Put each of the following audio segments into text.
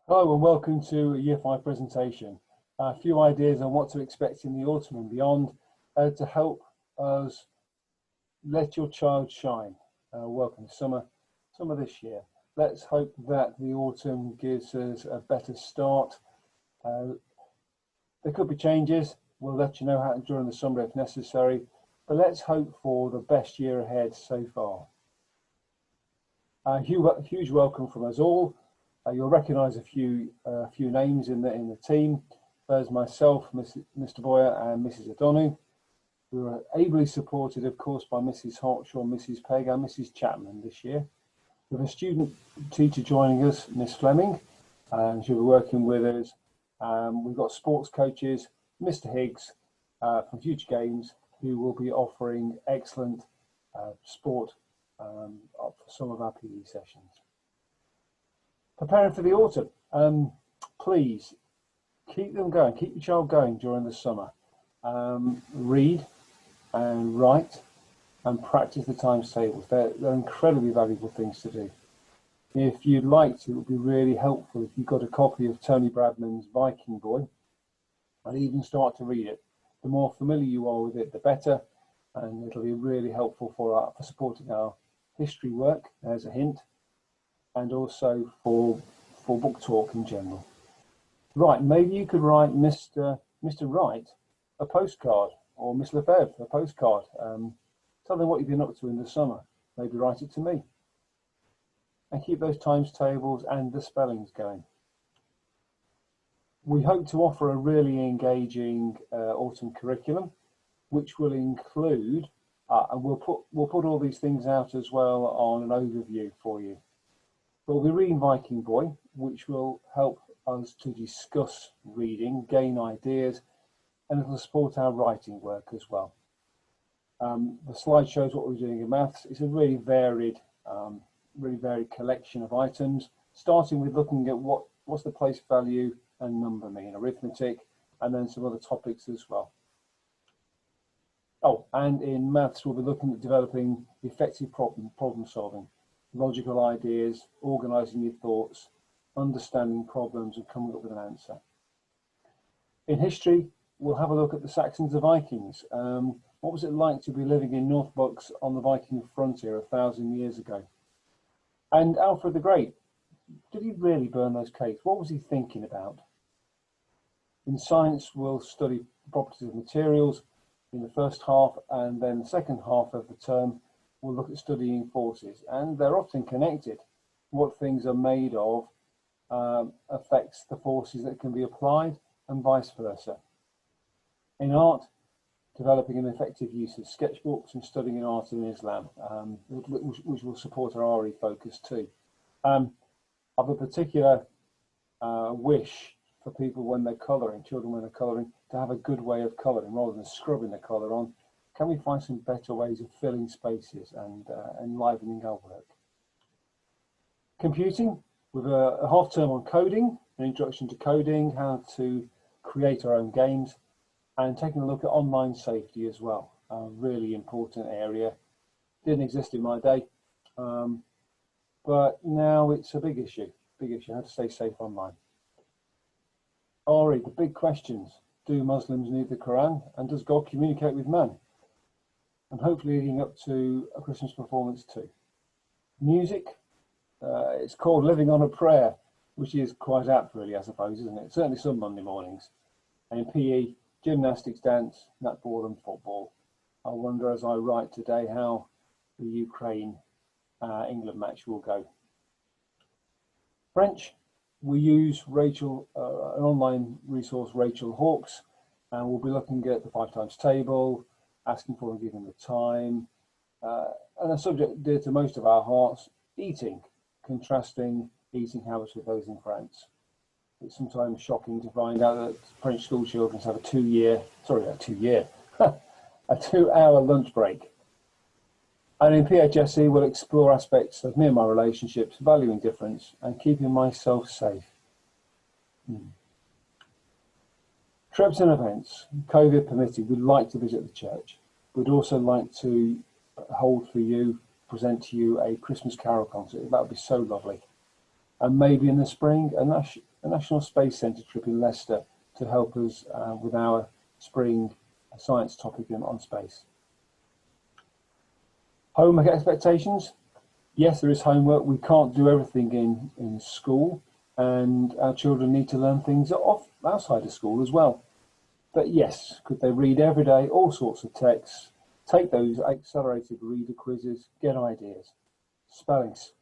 Hello and welcome to a Year 5 presentation. A few ideas on what to expect in the autumn and beyond to help us let your child shine. Welcome summer this year. Let's hope that the autumn gives us a better start. There could be changes. We'll let you know how during the summer if necessary, but let's hope for the best year ahead so far. Huge welcome from us all. You'll recognise a few names in the team. There's myself, Mr. Boyer, and Mrs. O'Donoghue, who are ably supported, of course, by Mrs. Hawkshaw, Mrs. Pegg, and Mrs. Chapman this year. We have a student teacher joining us, Miss Fleming, and she'll be working with us. We've got sports coaches, Mr. Higgs from Future Games, who will be offering excellent sport for some of our PE sessions. Preparing for the autumn, please keep them going, keep your child going during the summer. Read and write and practice the times tables. They're incredibly valuable things to do. If you'd like to, it would be really helpful if you've got a copy of Tony Bradman's Viking Boy and even start to read it. The more familiar you are with it, the better, and it'll be really helpful for supporting our history work, as a hint, and also for book talk in general. Right, maybe you could write Mr. Wright a postcard, or Miss Lefebvre a postcard. Tell them what you've been up to in the summer. Maybe write it to me. And keep those times tables and the spellings going. We hope to offer a really engaging autumn curriculum, which will include, and we'll put all these things out as well on an overview for you. We'll be reading Viking Boy, which will help us to discuss reading, gain ideas, and it'll support our writing work as well. The slide shows what we're doing in maths. It's a really varied collection of items, starting with looking at what's the place value and number mean, arithmetic, and then some other topics as well. Oh, and in maths, we'll be looking at developing effective problem solving, logical ideas, organising your thoughts, understanding problems and coming up with an answer. In history, we'll have a look at the Saxons and Vikings. What was it like to be living in North Bucks on the Viking frontier 1,000 years ago? And Alfred the Great, did he really burn those cakes? What was he thinking about? In science, we'll study properties of materials in the first half, and then the second half of the term, we'll look at studying forces, and they're often connected. What things are made of affects the forces that can be applied, and vice versa. In art, developing an effective use of sketchbooks and studying art in Islam, which will support our RE focus too. I have a particular wish for people when they're colouring, children when they're colouring, to have a good way of colouring rather than scrubbing the colour on. Can we find some better ways of filling spaces and enlivening our work? Computing, with a half term on coding, an introduction to coding, how to create our own games, and taking a look at online safety as well. A really important area. Didn't exist in my day, but now it's a big issue, how to stay safe online. Ari, the big questions. Do Muslims need the Quran? And does God communicate with man? And hopefully leading up to a Christmas performance too. Music, it's called Living on a Prayer, which is quite apt really, I suppose, isn't it? Certainly some Monday mornings. And in PE, gymnastics, dance, netball and football. I wonder as I write today how the Ukraine-England match will go. French, we use Rachel, an online resource, Rachel Hawkes, and we'll be looking at the 5 times table, asking for and giving the time, and a subject dear to most of our hearts, eating, contrasting eating habits with those in France. It's sometimes shocking to find out that French school children have a 2-hour lunch break. And in PHSE, we'll explore aspects of me and my relationships, valuing difference and keeping myself safe. Trips and events, COVID permitted, we'd like to visit the church. We'd also like to present to you a Christmas Carol concert. That would be so lovely. And maybe in the spring, a the National Space Centre trip in Leicester to help us with our spring science topic on space. Homework expectations. Yes, there is homework. We can't do everything in school, and our children need to learn things outside of school as well. But yes, could they read every day, all sorts of texts, take those accelerated reader quizzes, get ideas. Spellings.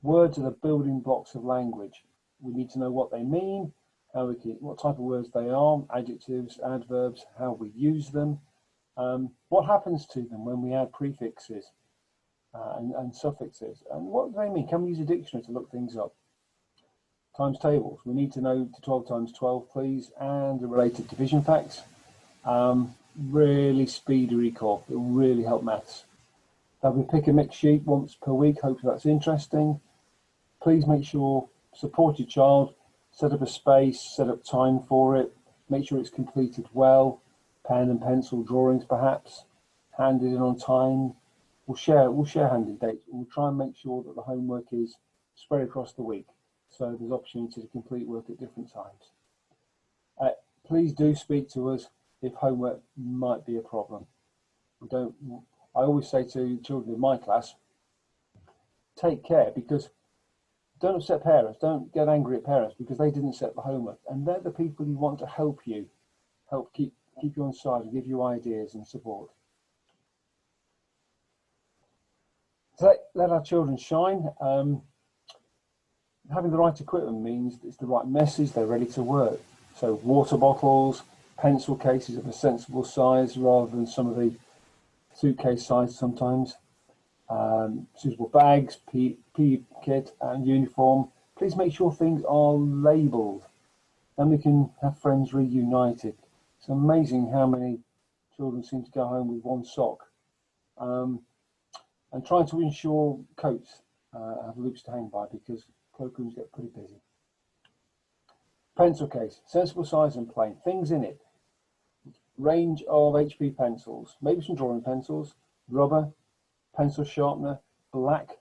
Words are the building blocks of language. We need to know what they mean, what type of words they are, adjectives, adverbs, how we use them, what happens to them when we add prefixes and suffixes, and what do they mean? Can we use a dictionary to look things up? Times tables. We need to know 12 times 12, please, and the related division facts. Really speedy recall. It will really help maths. Have we pick a mix sheet once per week? Hopefully that's interesting. Please make sure, support your child, set up a space, set up time for it, make sure it's completed well, pen and pencil drawings perhaps, handed in on time. We'll share handed dates. We'll try and make sure that the homework is spread across the week, so there's opportunity to complete work at different times. Please do speak to us if homework might be a problem. I always say to children in my class, take care, because don't upset parents, don't get angry at parents because they didn't set the homework, and they're the people you want to help you, keep you on side and give you ideas and support. So let our children shine. Having the right equipment means it's the right message, they're ready to work. So water bottles, pencil cases of a sensible size rather than some of the suitcase size sometimes. Suitable bags, PE kit and uniform. Please make sure things are labelled, and we can have friends reunited. It's amazing how many children seem to go home with one sock. And trying to ensure coats have loops to hang by, because cloakrooms get pretty busy. Pencil case, sensible size and plain, things in it. Range of HP pencils, maybe some drawing pencils, rubber, pencil sharpener, black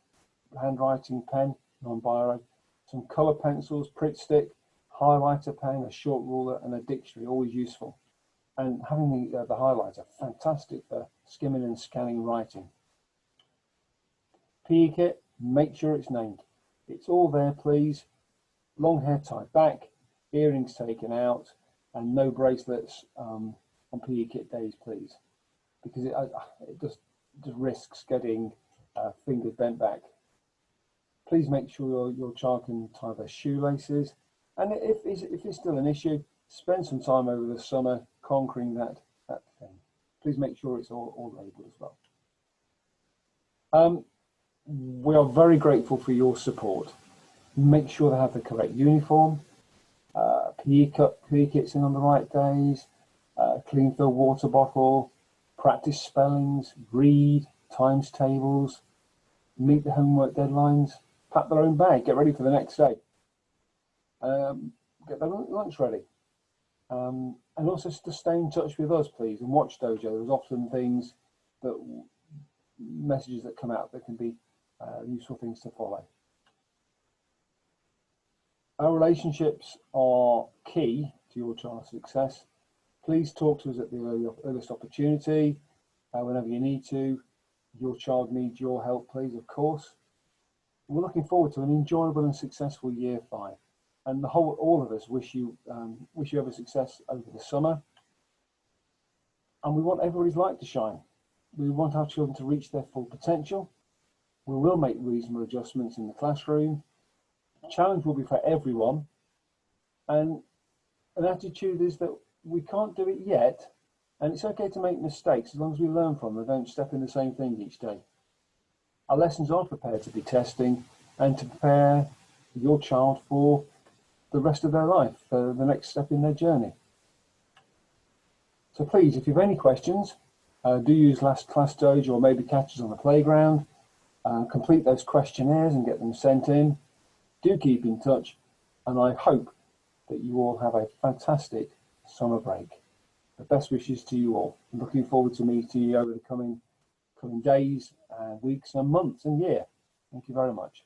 handwriting pen, non-biro, some colour pencils, Pritt stick, highlighter pen, a short ruler and a dictionary, always useful. And having the highlighter, fantastic for skimming and scanning writing. PE kit, make sure it's named. It's all there, please. Long hair tied back, earrings taken out, and no bracelets on PE kit days, please, because it just risks getting fingers bent back. Please make sure your child can tie their shoelaces, and if it's still an issue, spend some time over the summer conquering that thing. Please make sure it's all labelled as well. We are very grateful for your support. Make sure they have the correct uniform, PE kits in on the right days, clean fill water bottle, practice spellings, read, times tables, meet the homework deadlines, pack their own bag, get ready for the next day, get their lunch ready. And also to stay in touch with us, please, and watch Dojo. There's often messages that come out that can be useful things to follow. Our relationships are key to your child's success. Please talk to us at the earliest opportunity, whenever you need to. Your child needs your help, please, of course. We're looking forward to an enjoyable and successful year 5, and all of us wish you every success over the summer. And we want everybody's light to shine. We want our children to reach their full potential. We will make reasonable adjustments in the classroom. The challenge will be for everyone, and an attitude is that we can't do it yet, and it's okay to make mistakes as long as we learn from them, don't step in the same thing each day. Our lessons are prepared to be testing and to prepare your child for the rest of their life, for the next step in their journey. So please, if you have any questions, do use Last Class Dojo or maybe catch us on the playground. Complete those questionnaires and get them sent in. Do keep in touch, and I hope that you all have a fantastic summer break. The best wishes to you all. I'm looking forward to meeting you over the coming days and weeks and months and year. Thank you very much,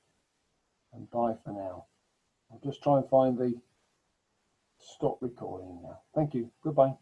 and bye for now. I'll just try and find the stop recording now. Thank you. Goodbye.